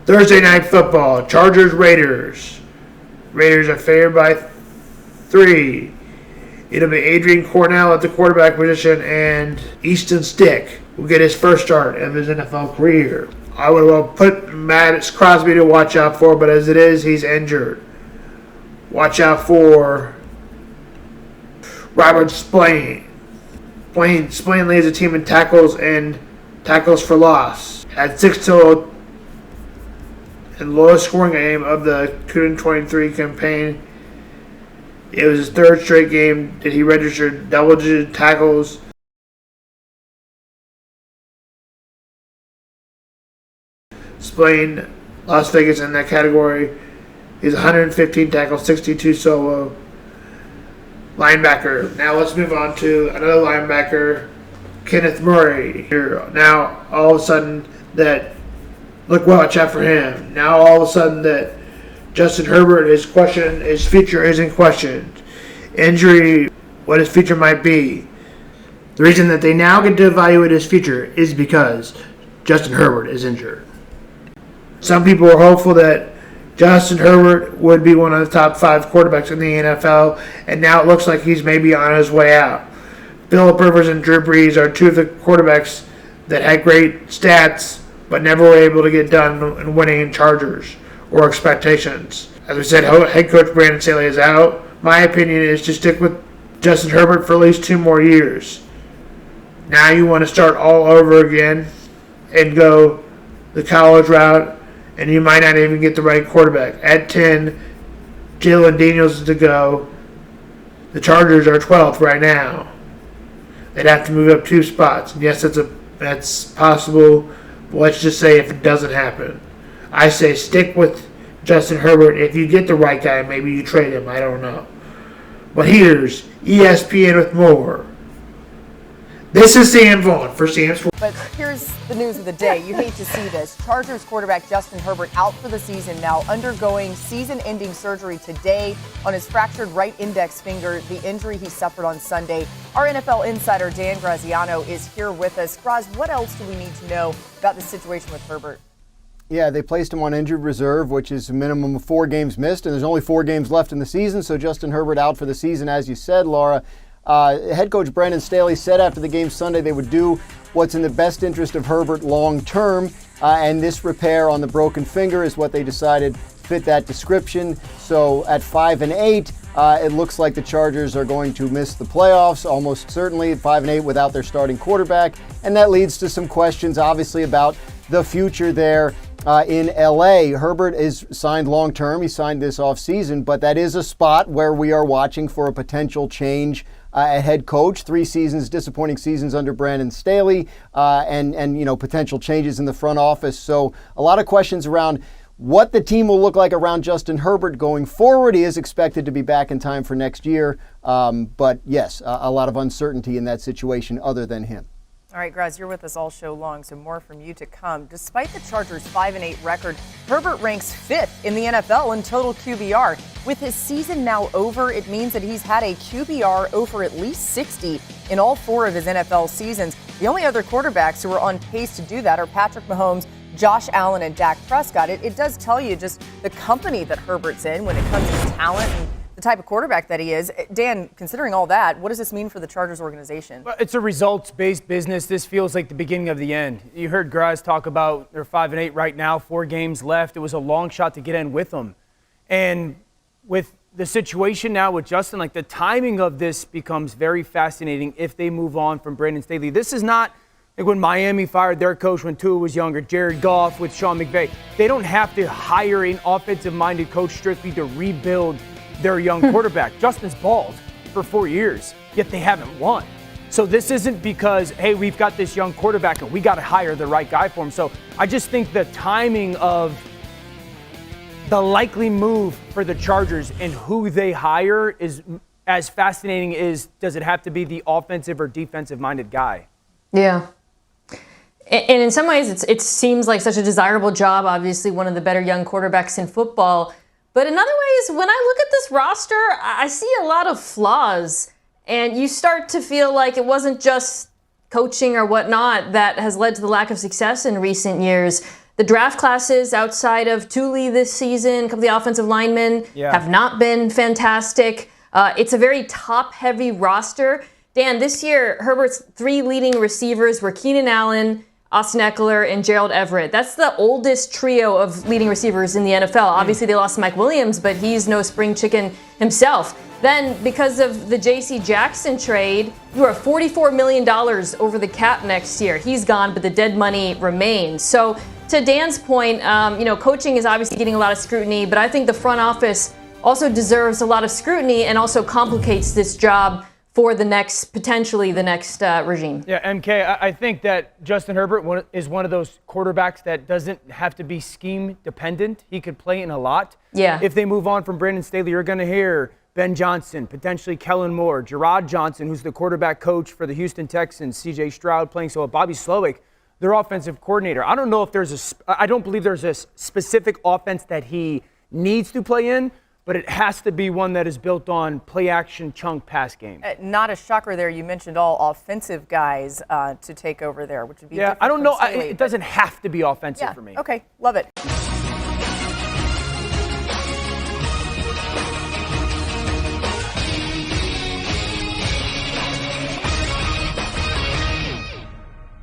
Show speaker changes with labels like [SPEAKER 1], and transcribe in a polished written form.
[SPEAKER 1] Thursday Night Football, Chargers-Raiders. Raiders are favored by 3. It'll be Adrian Cornell at the quarterback position, and Easton Stick will get his first start of his NFL career. I would have put Matt Crosby to watch out for, but as it is, he's injured. Watch out for Robert Spillane. Spillane leads the team in tackles and tackles for loss. Had 6 total and lowest scoring game of the 2023 campaign. It was his 3rd straight game that he registered double-digit tackles. Spillane, Las Vegas in that category. He's 115 tackles, 62 solo. Linebacker. Now let's move on to another linebacker, Kenneth Murray. Now all of a sudden watch out for him. Now all of a sudden that Justin Herbert his future isn't questioned. Injury, what his future might be. The reason that they now get to evaluate his future is because Justin Herbert is injured. Some people are hopeful that Justin Herbert would be one of the top 5 quarterbacks in the NFL, and now it looks like he's maybe on his way out. Phillip Rivers and Drew Brees are 2 of the quarterbacks that had great stats, but never were able to get done in winning in Chargers or expectations. As we said, head coach Brandon Staley is out. My opinion is to stick with Justin Herbert for at least 2 more years. Now you want to start all over again and go the college route, and you might not even get the right quarterback. At 10, Jalen Daniels is to go. The Chargers are 12th right now. They'd have to move up 2 spots. And yes, that's possible. But let's just say if it doesn't happen, I say stick with Justin Herbert. If you get the right guy, maybe you trade him. I don't know. But here's ESPN with more. This is Sam Vaughn for Sam's.
[SPEAKER 2] But here's the news of the day. You hate to see this. Chargers quarterback Justin Herbert out for the season now, undergoing season-ending surgery today on his fractured right index finger, the injury he suffered on Sunday. Our NFL insider Dan Graziano is here with us. Graz, what else do we need to know about the situation with Herbert?
[SPEAKER 3] Yeah, they placed him on injured reserve, which is a minimum of 4 games missed, and there's only 4 games left in the season, so Justin Herbert out for the season, as you said, Laura. Head coach Brandon Staley said after the game Sunday they would do what's in the best interest of Herbert long term, and this repair on the broken finger is what they decided fit that description. So at 5-8, it looks like the Chargers are going to miss the playoffs, almost certainly at 5-8 without their starting quarterback, and that leads to some questions obviously about the future there in LA. Herbert is signed long term. He signed this offseason, but that is a spot where we are watching for a potential change at head coach. 3 disappointing seasons under Brandon Staley, and potential changes in the front office. So a lot of questions around what the team will look like around Justin Herbert going forward. He is expected to be back in time for next year, but yes, a lot of uncertainty in that situation other than him.
[SPEAKER 2] All right, Graz, you're with us all show long, so more from you to come. Despite the Chargers' 5-8 record, Herbert ranks 5th in the NFL in total QBR. With his season now over, it means that he's had a QBR over at least 60 in all 4 of his NFL seasons. The only other quarterbacks who are on pace to do that are Patrick Mahomes, Josh Allen, and Dak Prescott. It does tell you just the company that Herbert's in when it comes to talent and the type of quarterback that he is. Dan, considering all that, what does this mean for the Chargers organization?
[SPEAKER 4] Well, it's a results-based business. This feels like the beginning of the end. You heard Graz talk about they're 5-8 right now, 4 games left. It was a long shot to get in with them. And with the situation now with Justin, like the timing of this becomes very fascinating if they move on from Brandon Staley. This is not like when Miami fired their coach when Tua was younger, Jared Goff with Sean McVay. They don't have to hire an offensive-minded coach strictly to rebuild their young quarterback. Justin's balled for 4 years, yet they haven't won. So this isn't because, hey, we've got this young quarterback and we got to hire the right guy for him. So I just think the timing of the likely move for the Chargers and who they hire is as fascinating as does it have to be the offensive or defensive-minded guy?
[SPEAKER 5] Yeah. And in some ways, it seems like such a desirable job, obviously one of the better young quarterbacks in football. But in other ways, when I look at this roster, I see a lot of flaws. And you start to feel like it wasn't just coaching or whatnot that has led to the lack of success in recent years. The draft classes outside of Thule this season, a couple of the offensive linemen have not been fantastic. It's a very top-heavy roster. Dan, this year, Herbert's 3 leading receivers were Keenan Allen, Austin Eckler, and Gerald Everett. That's the oldest trio of leading receivers in the NFL. Obviously, they lost Mike Williams, but he's no spring chicken himself. Then, because of the J.C. Jackson trade, you are $44 million over the cap next year. He's gone, but the dead money remains. So, to Dan's point, coaching is obviously getting a lot of scrutiny, but I think the front office also deserves a lot of scrutiny and also complicates this job for potentially the next regime.
[SPEAKER 4] Yeah, MK, I think that Justin Herbert is one of those quarterbacks that doesn't have to be scheme dependent. He could play in a lot.
[SPEAKER 5] Yeah.
[SPEAKER 4] If they move on from Brandon Staley, you're going to hear Ben Johnson, potentially Kellen Moore, Gerard Johnson, who's the quarterback coach for the Houston Texans, C.J. Stroud playing, so Bobby Slowick, their offensive coordinator. I don't believe there's a specific offense that he needs to play in, but it has to be one that is built on play-action chunk pass game.
[SPEAKER 2] Not a shocker there. You mentioned all offensive guys to take over there, which would be
[SPEAKER 4] I don't know. It doesn't have to be offensive for me.
[SPEAKER 2] Okay, love it.